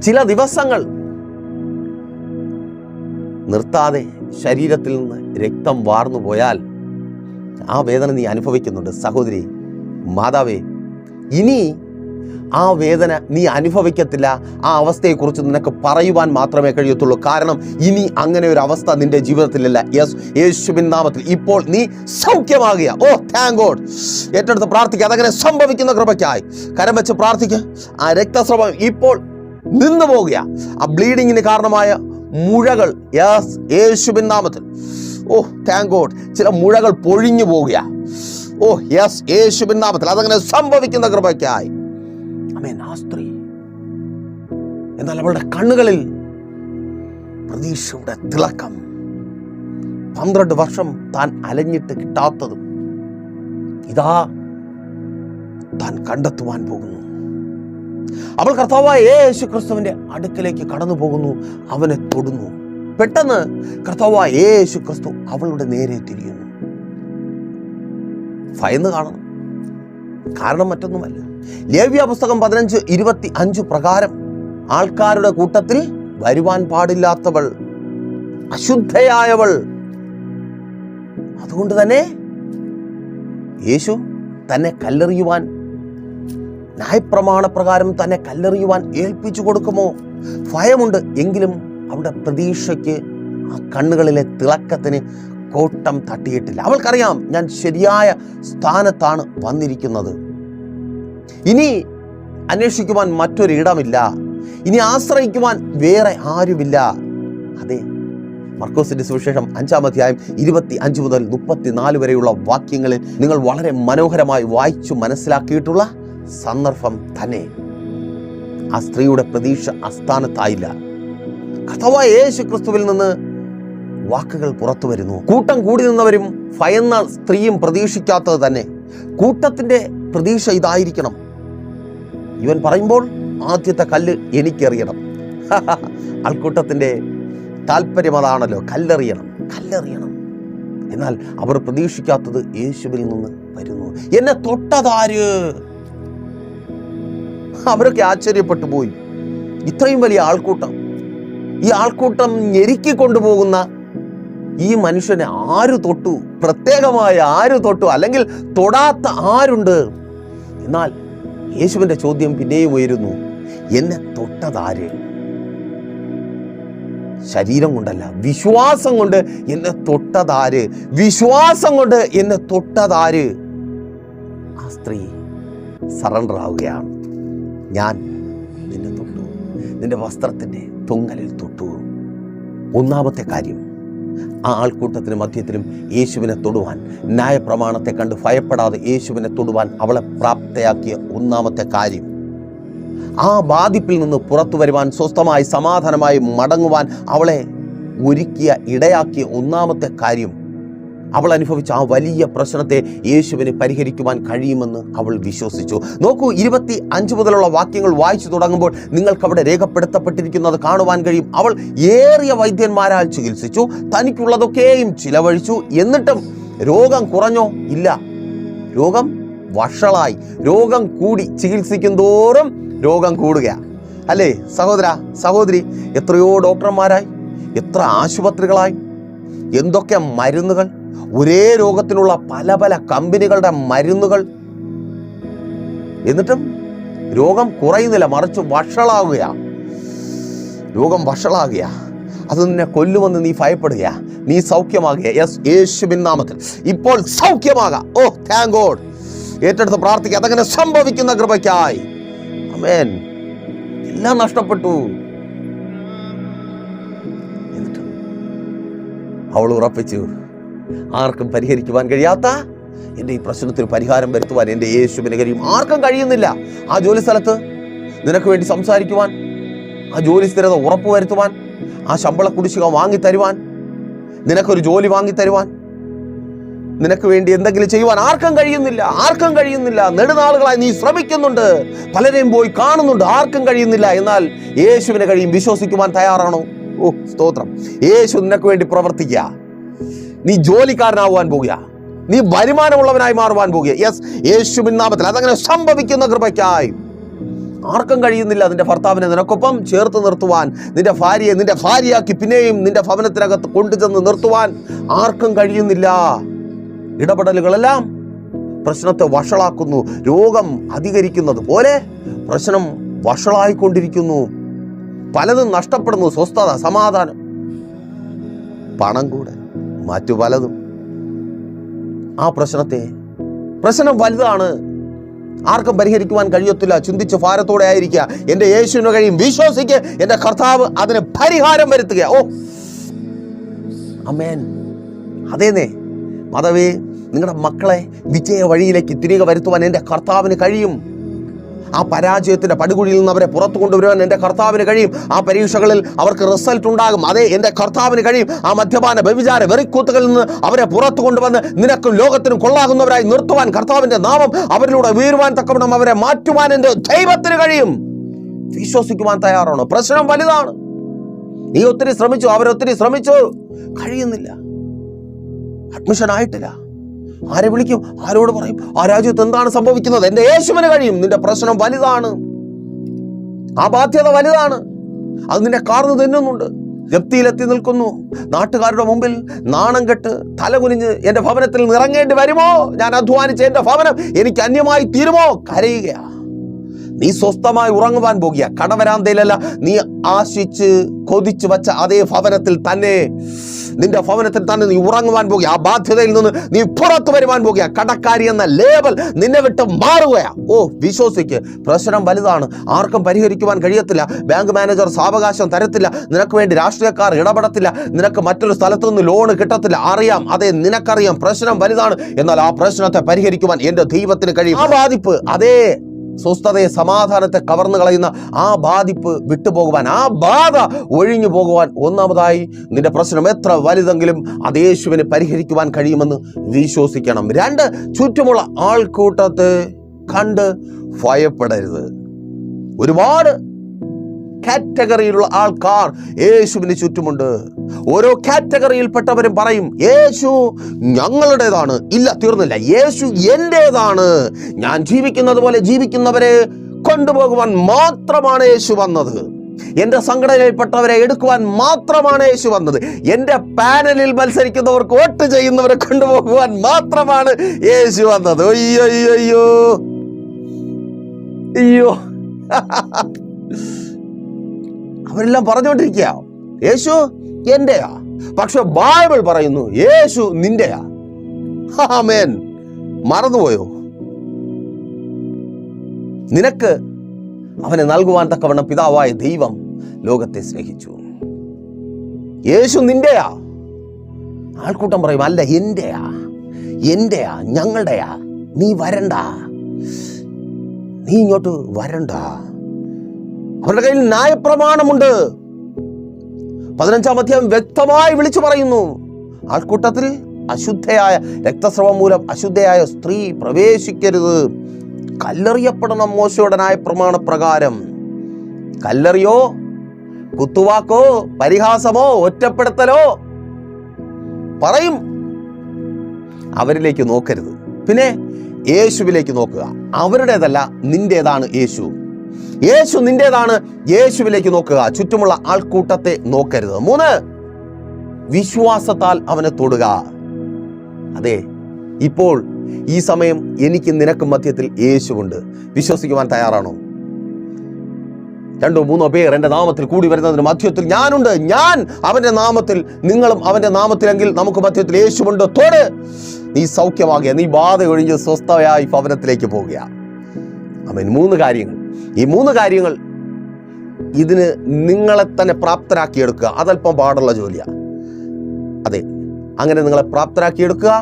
ചില ദിവസങ്ങൾ നിർത്താതെ ശരീരത്തിൽ നിന്ന് രക്തം വാർന്നു പോയാൽ ആ വേദന നീ അനുഭവിക്കുന്നുണ്ട് സഹോദരി, മാതാവേ. ഇനി ആ വേദന നീ അനുഭവിക്കത്തില്ല. ആ അവസ്ഥയെക്കുറിച്ച് നിനക്ക് പറയുവാൻ മാത്രമേ കഴിയത്തുള്ളൂ. കാരണം ഇനി അങ്ങനെ ഒരു അവസ്ഥ നിന്റെ ജീവിതത്തിലില്ല. യേശുവിൻ നാമത്തിൽ ഇപ്പോൾ നീ സൗഖ്യമാകുക. ഓ താങ്ക് ഗോഡ്. ഏറ്റെടുത്ത് പ്രാർത്ഥിക്കുക. അതങ്ങനെ സംഭവിക്കുന്ന കൃപയ്ക്കായി കരം വെച്ച് പ്രാർത്ഥിക്കുക. ആ രക്തസ്രവം ഇപ്പോൾ നിന്നു പോകുക. ആ ബ്ലീഡിങ്ങിന് കാരണമായ മുഴകൾ യേശുവിൻ നാമത്തിൽ, ഓ താങ്ക് ഗോഡ്, ചില മുഴകൾ പൊഴിഞ്ഞു പോകുക. ഓ യേശുവിൻ നാമത്തിൽ അതങ്ങനെ സംഭവിക്കുന്ന കൃപയ്ക്കായി. ആ സ്ത്രീ എന്നാൽ അവളുടെ കണ്ണുകളിൽ പ്രതീക്ഷയുടെ തിളക്കം. 12 വർഷം താൻ അലഞ്ഞിട്ട് കിട്ടാത്തതും ഇതാ താൻ കണ്ടെത്തുവാൻ പോകുന്നു. അവൾ കർത്താവായ യേശു ക്രിസ്തുവിന്റെ അടുക്കലേക്ക് കടന്നു പോകുന്നു. അവനെ തൊടുന്നു. പെട്ടെന്ന് കർത്താവായ യേശു ക്രിസ്തു അവളുടെ നേരെ തിരിയുന്നു. ഭയന്ന് കാണണം. കാരണം മറ്റൊന്നുമല്ല, ലേവ്യ പുസ്തകം 15:25 പ്രകാരം ആൾക്കാരുടെ കൂട്ടത്തിൽ വരുവാൻ പാടില്ലാത്തവൾ, അശുദ്ധയായവൾ. അതുകൊണ്ട് തന്നെ യേശു തന്നെ കല്ലെറിയുവാൻ, ന്യായപ്രമാണപ്രകാരം തന്നെ കല്ലെറിയുവാൻ ഏൽപ്പിച്ചു കൊടുക്കുമോ? ഭയമുണ്ട്. എങ്കിലും അവിടെ പ്രതീക്ഷയ്ക്ക്, ആ കണ്ണുകളിലെ തിളക്കത്തിന് കോട്ടം തട്ടിയിട്ടില്ല. അവൾക്കറിയാം, ഞാൻ ശരിയായ സ്ഥാനത്താണ് വന്നിരിക്കുന്നത്. ഇനി അന്വേഷിക്കുവാൻ മറ്റൊരിടമില്ല. ഇനി ആശ്രയിക്കുവാൻ വേറെ ആരുമില്ല. അതെ, മർക്കോസിന്റെ സുവിശേഷം 5-ാം അധ്യായം 25 മുതൽ 34 വരെയുള്ള വാക്യങ്ങളിൽ നിങ്ങൾ വളരെ മനോഹരമായി വായിച്ചു മനസ്സിലാക്കിയിട്ടുള്ള സന്ദർഭം തന്നെ. ആ സ്ത്രീയുടെ പ്രതീക്ഷ അസ്ഥാനത്തായില്ല. കർത്താവായ യേശു ക്രിസ്തുവിൽ നിന്ന് വാക്കുകൾ പുറത്തു വരുന്നു. കൂട്ടം കൂടി നിന്നവരും ഭയന്ന സ്ത്രീയും പ്രതീക്ഷിക്കാത്തത് തന്നെ. കൂട്ടത്തിന്റെ പ്രതീക്ഷ ഇതായിരിക്കണം. ഇവൻ പറയുമ്പോൾ ആദ്യത്തെ കല്ല് എനിക്കെറിയണം. ആൾക്കൂട്ടത്തിന്റെ താല്പര്യം അതാണല്ലോ, കല്ലെറിയണം. എന്നാൽ അവർ പ്രതീക്ഷിക്കാത്തത് യേശുവിൽ നിന്ന് വരുന്നു. എന്നെ തൊട്ടതാര്? അവരൊക്കെ ആശ്ചര്യപ്പെട്ടു പോയി. ഇത്രയും വലിയ ആൾക്കൂട്ടം, ഈ ആൾക്കൂട്ടം ഞെരുക്കിക്കൊണ്ടുപോകുന്ന ഈ മനുഷ്യനെ ആര് തൊട്ടു? പ്രത്യേകമായ ആര് തൊട്ടു? അല്ലെങ്കിൽ തൊടാത്ത ആരുണ്ട്? എന്നാൽ യേശുവിൻ്റെ ചോദ്യം പിന്നെയും ഉയരുന്നു, എന്നെ തൊട്ടതാര്? ശരീരം കൊണ്ടല്ല, വിശ്വാസം കൊണ്ട് എന്നെ തൊട്ടതാര്? വിശ്വാസം കൊണ്ട് എന്നെ തൊട്ടതാര്? ആ സ്ത്രീ സറണ്ടർ ആവുകയാണ്. ഞാൻ നിന്നെ തൊട്ടു, നിന്റെ വസ്ത്രത്തിൻ്റെ തൊങ്ങലിൽ തൊട്ടു. ഒന്നാമത്തെ കാര്യം, ആ ആൾക്കൂട്ടത്തിന് മധ്യത്തിലും യേശുവിനെ തൊടുവാൻ, ന്യായപ്രമാണത്തെ കണ്ട് ഭയപ്പെടാതെ യേശുവിനെ തൊടുവാൻ അവളെ പ്രാപ്തയാക്കിയ ഒന്നാമത്തെ കാര്യം, ആ ബാധിപ്പിൽ നിന്ന് പുറത്തു വരുവാൻ, സ്വസ്ഥമായി സമാധാനമായി മടങ്ങുവാൻ അവളെ ഒരുക്കിയ, ഇടയാക്കിയ ഒന്നാമത്തെ കാര്യം, അവൾ അനുഭവിച്ച ആ വലിയ പ്രശ്നത്തെ യേശുവിന് പരിഹരിക്കുവാൻ കഴിയുമെന്ന് അവൾ വിശ്വസിച്ചു. നോക്കൂ, 25 മുതലുള്ള വാക്യങ്ങൾ വായിച്ചു തുടങ്ങുമ്പോൾ നിങ്ങൾക്കവിടെ രേഖപ്പെടുത്തപ്പെട്ടിരിക്കുന്നത് കാണുവാൻ കഴിയും. അവൾ ഏറിയ വൈദ്യന്മാരാൽ ചികിത്സിച്ചു, തനിക്കുള്ളതൊക്കെയും ചിലവഴിച്ചു, എന്നിട്ടും രോഗം കുറഞ്ഞോ? ഇല്ല, രോഗം വഷളായി. രോഗം കൂടി, ചികിത്സിക്കും തോറും രോഗം കൂടുകയാണ്. അല്ലേ സഹോദര, സഹോദരി? എത്രയോ ഡോക്ടർമാരായി, എത്ര ആശുപത്രികളായി, എന്തൊക്കെ മരുന്നുകൾ, ഒരേ രോഗത്തിനുള്ള പല പല കമ്പനികളുടെ മരുന്നുകൾ, എന്നിട്ടും രോഗം കുറയുന്നില്ല, മറിച്ച് വഷളാവുകയാ. രോഗം വഷളാകുക, അത് നിന്നെ കൊല്ലുമെന്ന് നീ ഭയപ്പെടുക. നീ സൗഖ്യമാകുക. യെസ്, യേശുവിൻ നാമത്തിൽ ഇപ്പോൾ സൗഖ്യമാകാം. ഓ താങ്ക് ഗോഡ്. ഏറ്റെടുത്ത് പ്രാർത്ഥിക്കുക, അതങ്ങനെ സംഭവിക്കുന്ന കൃപയ്ക്കായി. ആമേൻ. എല്ലാം നഷ്ടപ്പെട്ടു, എന്നിട്ട് അവൾ ഉറപ്പിച്ചു, ആർക്കും പരിഹരിക്കുവാൻ കഴിയാത്ത എൻ്റെ ഈ പ്രശ്നത്തിന് പരിഹാരം വരുത്തുവാൻ എൻ്റെ യേശുവിന് കഴിയും. ആർക്കും കഴിയുന്നില്ല. ആ ജോലി സ്ഥലത്ത് നിനക്ക് വേണ്ടി സംസാരിക്കുവാൻ, ആ ജോലി സ്ഥിരത ഉറപ്പുവരുത്തുവാൻ, ആ ശമ്പള കുടിശ്ശിക വാങ്ങിത്തരുവാൻ, നിനക്കൊരു ജോലി വാങ്ങിത്തരുവാൻ, നിനക്ക് വേണ്ടി എന്തെങ്കിലും ചെയ്യുവാൻ ആർക്കും കഴിയുന്നില്ല. ആർക്കും കഴിയുന്നില്ല. നെടുനാളുകളായി നീ ശ്രമിക്കുന്നുണ്ട്, പലരെയും പോയി കാണുന്നുണ്ട്, ആർക്കും കഴിയുന്നില്ല. എന്നാൽ യേശുവിനെ കഴിയും. വിശ്വസിക്കുവാൻ തയ്യാറാണോ? ഓ സ്തോത്രം. യേശു നിനക്ക് വേണ്ടി പ്രവർത്തിക്കുക. നീ ജോലിക്കാരനാവാൻ പോകുക, നീ വരുമാനമുള്ളവനായി മാറുവാൻ പോകുക. യെസ്, യേശുവിൻ നാമത്തിൽ അതങ്ങനെ സംഭവിക്കുന്ന കൃപയ്ക്കായി. ആർക്കും കഴിയുന്നില്ല നിന്റെ ഭർത്താവിനെ നിനക്കൊപ്പം ചേർത്ത് നിർത്തുവാൻ, നിന്റെ ഭാര്യയെ നിന്റെ ഭാര്യയാക്കി പിന്നെയും നിന്റെ ഭവനത്തിനകത്ത് കൊണ്ടുചെന്ന് നിർത്തുവാൻ ആർക്കും കഴിയുന്നില്ല. ഇടപെടലുകളെല്ലാം പ്രശ്നത്തെ വഷളാക്കുന്നു. രോഗം അധികരിക്കുന്നത് പോലെ പ്രശ്നം വഷളായിക്കൊണ്ടിരിക്കുന്നു. പലതും നഷ്ടപ്പെടുന്നു, സ്വസ്ഥത, സമാധാനം, പണം കൂടെ, മറ്റു പലതും. ആ പ്രശ്നം വലുതാണ്, ആർക്കും പരിഹരിക്കുവാൻ കഴിയത്തില്ല. ചിന്തിച്ച് ഭാരത്തോടെ ആയിരിക്കുക. എൻ്റെ യേശുവിന് കഴിയും. വിശ്വസിക്ക്, എൻ്റെ കർത്താവ് അതിന് പരിഹാരം വരുത്തുക. ഓ ആമേൻ. അതേന്നേ മാധവേ, നിങ്ങളുടെ മക്കളെ വിജയ വഴിയിലേക്ക് തിരികെ വരുത്തുവാൻ എൻ്റെ കർത്താവിന് കഴിയും. ആ പരാജയത്തിൻ്റെ പടുകുഴിയിൽ നിന്ന് അവരെ പുറത്തു കൊണ്ടുവരുവാൻ എൻ്റെ കർത്താവിന് കഴിയും. ആ പരീക്ഷകളിൽ അവർക്ക് റിസൾട്ട് ഉണ്ടാകും. അതേ, എൻ്റെ കർത്താവിന് കഴിയും. ആ മദ്യപാന വ്യഭിചാര വെറിക്കൂത്തുകളിൽ നിന്ന് അവരെ പുറത്തു കൊണ്ടുവന്ന് നിനക്കും ലോകത്തിനും കൊള്ളാകുന്നവരായി നിർത്തുവാൻ കർത്താവിൻ്റെ നാമം അവരിലൂടെ വീഴുവാൻ തക്കവണ്ണം അവരെ മാറ്റുവാൻ എൻ്റെ ദൈവത്തിന് കഴിയും. വിശ്വസിക്കുവാൻ തയ്യാറാണോ? പ്രശ്നം വലുതാണ്. നീ ഒത്തിരി ശ്രമിച്ചു, അവരൊത്തിരി ശ്രമിച്ചു, കഴിയുന്നില്ല. അഡ്മിഷൻ ആയിട്ടില്ല. ആരെ വിളിക്കും? ആരോട് പറയും? ആ രാജ്യത്ത് എന്താണ് സംഭവിക്കുന്നത്? എൻ്റെ യേശുവിന് കഴിയും. നിന്റെ പ്രശ്നം വലുതാണ്, ആ ബാധ്യത വലുതാണ്, അത് നിന്നെ കാർന്നു തിന്നുന്നുണ്ട്. ജപ്തിയിലെത്തി നിൽക്കുന്നു. നാട്ടുകാരുടെ മുമ്പിൽ നാണം കെട്ട് തലകുനിഞ്ഞ് എൻ്റെ ഭവനത്തിൽ നിന്ന് ഇറങ്ങേണ്ടി വരുമോ? ഞാൻ അധ്വാനിച്ച എൻ്റെ ഭവനം എനിക്ക് അന്യമായി തീരുമോ? കരയുകയാ. നീ സ്വസ്ഥമായി ഉറങ്ങുവാൻ പോകുക. കടവരാന്തയിലല്ല, നീ ആശിച്ച് കൊതിച്ചു വച്ച അതേ ഭവനത്തിൽ തന്നെ, നിന്റെ ഭവനത്തിൽ തന്നെ നീ ഉറങ്ങുവാൻ പോകുക. ആ ബാധ്യതയിൽ നിന്ന് നീ പുറത്തു വരുവാൻ പോകുക. കടക്കാരി എന്ന ലേബൽ നിന്നെ വിട്ട് മാറുകയാ. ഓ വിശ്വസിക്ക്, പ്രശ്നം വലുതാണ്, ആർക്കും പരിഹരിക്കുവാൻ കഴിയത്തില്ല. ബാങ്ക് മാനേജർ സാവകാശം തരത്തില്ല, നിനക്ക് വേണ്ടി രാഷ്ട്രീയക്കാർ ഇടപെടത്തില്ല, നിനക്ക് മറ്റൊരു സ്ഥലത്തു നിന്ന് ലോൺ കിട്ടത്തില്ല. അറിയാം, അതെ നിനക്കറിയാം പ്രശ്നം വലുതാണ്. എന്നാൽ ആ പ്രശ്നത്തെ പരിഹരിക്കുവാൻ എൻ്റെ ദൈവത്തിന് കഴിയും. ആ ബാധിപ്പ്, അതേ സ്വസ്ഥതയെ സമാധാനത്തെ കവർന്നു കളയുന്ന ആ ബാധിപ്പ് വിട്ടുപോകുവാൻ, ആ ബാധ ഒഴിഞ്ഞു പോകുവാൻ, ഒന്നാമതായി നിന്റെ പ്രശ്നം എത്ര വലുതെങ്കിലും അത് യേശുവിന് പരിഹരിക്കുവാൻ കഴിയുമെന്ന് വിശ്വസിക്കണം. 2, ചുറ്റുമുള്ള ആൾക്കൂട്ടത്തെ കണ്ട് ഭയപ്പെടരുത്. ഒരുപാട് കാറ്റഗറിയിലുള്ള ആൾക്കാർ യേശുവിന് ചുറ്റുമുണ്ട്. ഓരോ കാറ്റഗറിയിൽപ്പെട്ടവരും പറയും, യേശു ഞങ്ങളുടേതാണ്. ഇല്ല, തീർന്നില്ല. യേശു എന്റേതാണ്. ഞാൻ ജീവിക്കുന്നത് പോലെ ജീവിക്കുന്നവരെ കൊണ്ടുപോകുവാൻ മാത്രമാണ് യേശു വന്നത്. എന്റെ സംഘടനയിൽപ്പെട്ടവരെ എടുക്കുവാൻ മാത്രമാണ് യേശു വന്നത്. എന്റെ പാനലിൽ മത്സരിക്കുന്നവർക്ക് വോട്ട് ചെയ്യുന്നവരെ കൊണ്ടുപോകുവാൻ മാത്രമാണ് യേശു വന്നത്. അയ്യോ അയ്യോ അയ്യോ അവരെല്ലാം പറഞ്ഞുകൊണ്ടിരിക്കുക യേശു എന്റെയാ. പക്ഷെ ബൈബിൾ പറയുന്നു യേശു നിന്റെയാ. ആമേൻ. മറന്നുപോയോ? നിനക്ക് അവനെ നൽകുവാൻ തക്കവണ്ണം പിതാവായ ദൈവം ലോകത്തെ സ്നേഹിച്ചു. യേശു നിന്റെയാ. ആൾക്കൂട്ടം പറയും, അല്ല എന്റെയാ, എന്റെയാ, ഞങ്ങളുടെയാ. നീ വരണ്ട, നീ ഇങ്ങോട്ട് വരണ്ട. അവരുടെ കയ്യിൽ ന്യായപ്രമാണമുണ്ട്. 15-ാം അധ്യായം വ്യക്തമായി വിളിച്ചു പറയുന്നു, ആൾക്കൂട്ടത്തിൽ അശുദ്ധയായ, രക്തസ്രവം മൂലം അശുദ്ധയായ സ്ത്രീ പ്രവേശിക്കരുത്. കല്ലെറിയപ്പെടണം മോശയുടെ ന്യായപ്രമാണപ്രകാരം. കല്ലെറിയോ, കുത്തുവാക്കോ, പരിഹാസമോ, ഒറ്റപ്പെടുത്തലോ പറയും. അവരിലേക്ക് നോക്കരുത്. പിന്നെ യേശുവിലേക്ക് നോക്കുക. അവരുടേതല്ല, നിന്റേതാണ് യേശു. യേശു നിന്റേതാണ്. യേശുവിലേക്ക് നോക്കുക. ചുറ്റുമുള്ള ആൾക്കൂട്ടത്തെ നോക്കരുത്. 3, വിശ്വാസത്താൽ അവനെ തൊടുക. അതെ, ഇപ്പോൾ ഈ സമയം എനിക്ക് നിനക്കും മധ്യത്തിൽ യേശുവുണ്ട്. വിശ്വസിക്കുവാൻ തയ്യാറാണോ? 2-3 പേർ എൻ്റെ നാമത്തിൽ കൂടി വരുന്നതിന് മധ്യത്തിൽ ഞാനുണ്ട്. ഞാൻ അവൻ്റെ നാമത്തിൽ, നിങ്ങളും അവൻ്റെ നാമത്തിലെങ്കിൽ നമുക്ക് മധ്യത്തിൽ യേശുവുണ്ട്. തൊട്, നീ സൗഖ്യമാകുക, നീ ബാധ ഒഴിഞ്ഞ് സ്വസ്ഥയായി ഭവനത്തിലേക്ക് പോകുക. അവൻ 3 കാര്യങ്ങൾ. ഈ 3 കാര്യങ്ങൾ ഇതിന് നിങ്ങളെ തന്നെ പ്രാപ്തരാക്കിയെടുക്കുക. അതല്പം പാടുള്ള ജോലിയാണ്. അതെ, അങ്ങനെ നിങ്ങളെ പ്രാപ്തരാക്കിയെടുക്കുക.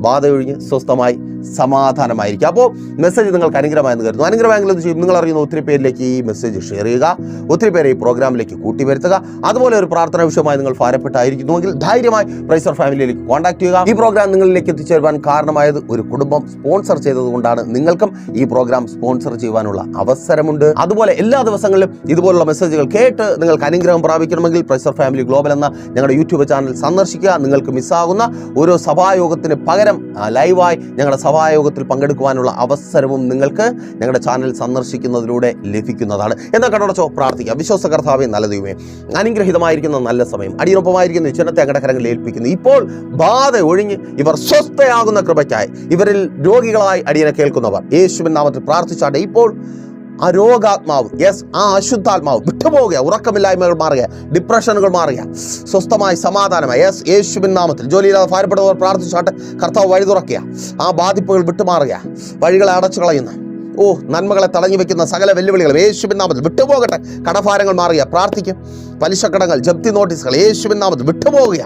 ബാധ ഒഴിഞ്ഞ് സ്വസ്ഥമായി സമാധാനമായിരിക്കും. അപ്പോൾ മെസ്സേജ് നിങ്ങൾക്ക് അനുഗ്രഹമായെന്ന് കരുതുന്നു. അനുഗ്രഹമായെങ്കിൽ എന്ത് ചെയ്യും? നിങ്ങൾ അറിയുന്ന ഒത്തിരി പേരിലേക്ക് ഈ മെസ്സേജ് ഷെയർ ചെയ്യുക. ഒത്തിരി പേരെ ഈ പ്രോഗ്രാമിലേക്ക് കൂട്ടിവരുത്തുക. അതുപോലെ ഒരു പ്രാർത്ഥനാ വിഷയമായി നിങ്ങൾ ഭാരപ്പെട്ടായിരിക്കുന്നുവെങ്കിൽ ധൈര്യമായി പ്രൈസർ ഫാമിലിയിലേക്ക് കോൺടാക്ട് ചെയ്യുക. ഈ പ്രോഗ്രാം നിങ്ങളിലേക്ക് എത്തിച്ചേരുവാൻ കാരണമായത് ഒരു കുടുംബം സ്പോൺസർ ചെയ്തതുകൊണ്ടാണ്. നിങ്ങൾക്കും ഈ പ്രോഗ്രാം സ്പോൺസർ ചെയ്യുവാനുള്ള അവസരമുണ്ട്. അതുപോലെ എല്ലാ ദിവസങ്ങളിലും ഇതുപോലുള്ള മെസ്സേജുകൾ കേട്ട് നിങ്ങൾക്ക് അനുഗ്രഹം പ്രാപിക്കണമെങ്കിൽ പ്രൈസർ ഫാമിലി ഗ്ലോബൽ എന്ന ഞങ്ങളുടെ യൂട്യൂബ് ചാനൽ സന്ദർശിക്കുക. നിങ്ങൾക്ക് മിസ്സാകുന്ന ഓരോ സഭായോഗത്തിന് പകരം ലൈവായി ഞങ്ങളുടെ സഭായോഗത്തിൽ പങ്കെടുക്കുവാനുള്ള അവസരവും നിങ്ങൾക്ക് ഞങ്ങളുടെ ചാനൽ സന്ദർശിക്കുന്നതിലൂടെ ലഭിക്കുന്നതാണ്. എന്നാൽ കണ്ണടച്ചോ പ്രാർത്ഥിക്കാം. വിശ്വാസ കർത്താവേ, നല്ല ദൈവമേ, അനുഗ്രഹീതമായിരിക്കുന്ന നല്ല സമയം അടിയൊപ്പമായിരിക്കുന്ന ജനത്തെ അങ്ങയുടെ കരങ്ങളിൽ ഏൽപ്പിക്കുന്നു. ഇപ്പോൾ ബാധ ഒഴിഞ്ഞ് ഇവർ സ്വസ്ഥയാകുന്ന കൃപയ്ക്കായി ഇവരിൽ രോഗികളായി അടിയനെ കേൾക്കുന്നവർ യേശുവിൻ നാമത്തിൽ പ്രാർത്ഥിച്ചാട്ടെ. ഇപ്പോൾ ആ രോഗാത്മാവ്, ആ അശുദ്ധാത്മാവ് വിട്ടുപോകുക. ഉറക്കമില്ലായ്മകൾ മാറുക, ഡിപ്രഷനുകൾ മാറുക, സ്വസ്ഥമായി സമാധാനമായി യേശുവിൻ നാമത്തിൽ. ജോലിയില്ലാതെ ഭാരപ്പെടുന്നവർ പ്രാർത്ഥിച്ചാട്ടെ. കർത്താവ് വഴി തുറക്കുക. ആ ബാധിപ്പുകൾ വിട്ടുമാറുക. വഴികളെ അടച്ചു കളയുന്ന നന്മകളെ തടഞ്ഞു വെക്കുന്ന സകല വെല്ലുവിളികൾ യേശുവിൻ നാമത്തിൽ വിട്ടുപോകട്ടെ. കടഭാരങ്ങൾ മാറുക. പ്രാർത്ഥിക്കും. പലിശക്കടങ്ങൾ, ജപ്തി നോട്ടീസുകൾ യേശുവിൻ നാമത്തിൽ വിട്ടുപോകുക.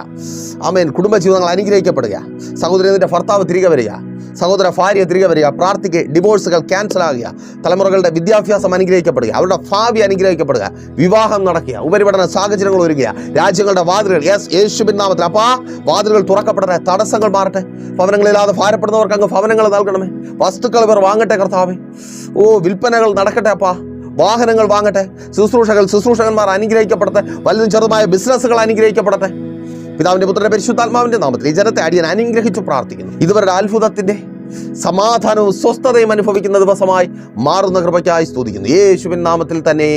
ആമേൻ. കുടുംബജീവിതങ്ങൾ അനുഗ്രഹിക്കപ്പെടുക. സഹോദരന്റെ ഭർത്താവ് തിരികെ വരിക. സഹോദര ഭാര്യ തിരികെ വരിക. പ്രാർത്ഥിക്കുക. ഡിവോഴ്സുകൾ ക്യാൻസൽ ആകുക. തലമുറകളുടെ വിദ്യാഭ്യാസം അനുഗ്രഹിക്കപ്പെടുക. അവരുടെ ഭാവി അനുഗ്രഹിക്കപ്പെടുക. വിവാഹം നടക്കുക. ഉപരിപഠന സാഹചര്യങ്ങൾ ഒരുങ്ങുക. രാജ്യങ്ങളുടെ വാതിലുകൾ യേശുവിൻ നാമത്തിൽ അപ്പാ വാതിലുകൾ തുറക്കപ്പെടട്ടെ. തടസ്സങ്ങൾ മാറട്ടെ. ഭവനങ്ങളില്ലാതെ ഭാരപ്പെടുന്നവർക്ക് അങ്ങ് ഭവനങ്ങൾ നൽകണമേ. വസ്തുക്കൾ ഇവർ വാങ്ങട്ടെ കർത്താവേ. വിൽപ്പനകൾ നടക്കട്ടെ അപ്പാ. വാഹനങ്ങൾ വാങ്ങട്ടെ. ശുശ്രൂഷകന്മാർ അനുഗ്രഹിക്കപ്പെടട്ടെ. വലുതും ചെറുതുമായ ബിസിനസ്സുകൾ അനുഗ്രഹിക്കപ്പെടട്ടെ. പിതാവിന്റെ പുത്രന്റെ പരിശുദ്ധാത്മാവിന്റെ നാമത്തിൽ ഈ ജനത്തെ അടിയൻ അനുഗ്രഹിച്ചു പ്രാർത്ഥിക്കുന്നു. ഇതുവരുടെ അത്ഭുതത്തിന്റെ സമാധാനവും സ്വസ്ഥതയും അനുഭവിക്കുന്ന ദിവസമായി മാറുന്ന കൃപയ്ക്കായി സ്തുതിക്കുന്നു. യേശുവിൻ നാമത്തിൽ തന്നെ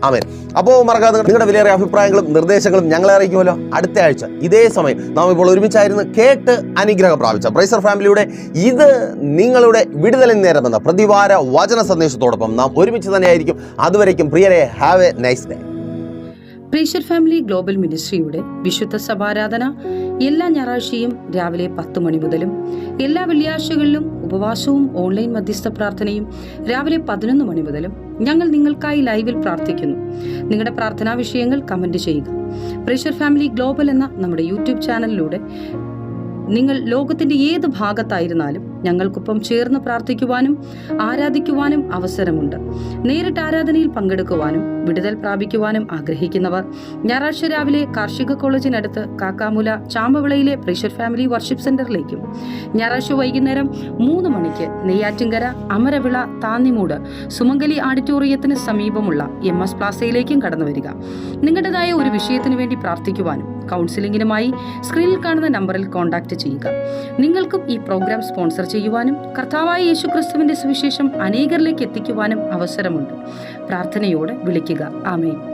ആമേൻ. അപ്പോൾ മറക്കാതെ നിങ്ങളുടെ വിലയേറിയ അഭിപ്രായങ്ങളും നിർദ്ദേശങ്ങളും ഞങ്ങളെ അറിയിക്കുമല്ലോ. അടുത്ത ആഴ്ച ഇതേ സമയം നാം ഇപ്പോൾ ഒരുമിച്ചായിരുന്നു കേട്ട് അനുഗ്രഹം പ്രാപിച്ച പ്രൈസർ ഫാമിലിയുടെ ഇത് നിങ്ങളുടെ വിടുതലിൻ നേരമെന്ന പ്രതിവാര വചന സന്ദേശത്തോടൊപ്പം നാം ഒരുമിച്ച് തന്നെയായിരിക്കും. അതുവരേക്കും പ്രിയരെ, have a nice day. Praiser family global മിനിസ്ട്രിയുടെ വിശുദ്ധ സഭാരാധന എല്ലാ ഞായറാഴ്ചയും രാവിലെ 10 മണി മുതലും എല്ലാ വെള്ളിയാഴ്ചകളിലും ഉപവാസവും ഓൺലൈൻ മധ്യസ്ഥ പ്രാർത്ഥനയും രാവിലെ 11 മണി മുതലും ഞങ്ങൾ നിങ്ങൾക്കായി ലൈവിൽ പ്രാർത്ഥിക്കുന്നു. നിങ്ങളുടെ പ്രാർത്ഥനാ വിഷയങ്ങൾ കമന്റ് ചെയ്യുക. പ്രൈസർ ഫാമിലി ഗ്ലോബൽ എന്ന നമ്മുടെ യൂട്യൂബ് ചാനലിലൂടെ നിങ്ങൾ ലോകത്തിന്റെ ഏത് ഭാഗത്തായിരുന്നാലും ഞങ്ങൾക്കൊപ്പം ചേർന്ന് പ്രാർത്ഥിക്കുവാനും ആരാധിക്കുവാനും അവസരമുണ്ട്. നേരിട്ട് ആരാധനയിൽ പങ്കെടുക്കുവാനും വിടുതൽ പ്രാപിക്കുവാനും ആഗ്രഹിക്കുന്നവർ ഞായറാഴ്ച രാവിലെ കാർഷിക കോളേജിനടുത്ത് കാക്കാമുല ചാമ്പവിളയിലെ പ്രേഷ്യർ ഫാമിലി വർഷിപ്പ് സെന്ററിലേക്കും ഞായറാഴ്ച വൈകുന്നേരം 3 മണിക്ക് നെയ്യാറ്റിൻകര അമരവിള താന്നിമൂട് സുമംഗലി ഓഡിറ്റോറിയത്തിന് സമീപമുള്ള MS പ്ലാസയിലേക്കും കടന്നു വരിക. നിങ്ങളുടേതായ ഒരു വിഷയത്തിനു വേണ്ടി പ്രാർത്ഥിക്കുവാനും കൗൺസിലിംഗിനുമായി സ്ക്രീനിൽ കാണുന്ന നമ്പറിൽ കോൺടാക്ട് ചെയ്യുക. നിങ്ങൾക്കും ഈ പ്രോഗ്രാം സ്പോൺസർ ചെയ്യുവാനും കർത്താവായ യേശുക്രിസ്തുവിന്റെ സുവിശേഷം അനേകരിലേക്ക് എത്തിക്കുവാനും അവസരമുണ്ട്. പ്രാർത്ഥനയോടെ വിളിക്കുക. ആമേൻ.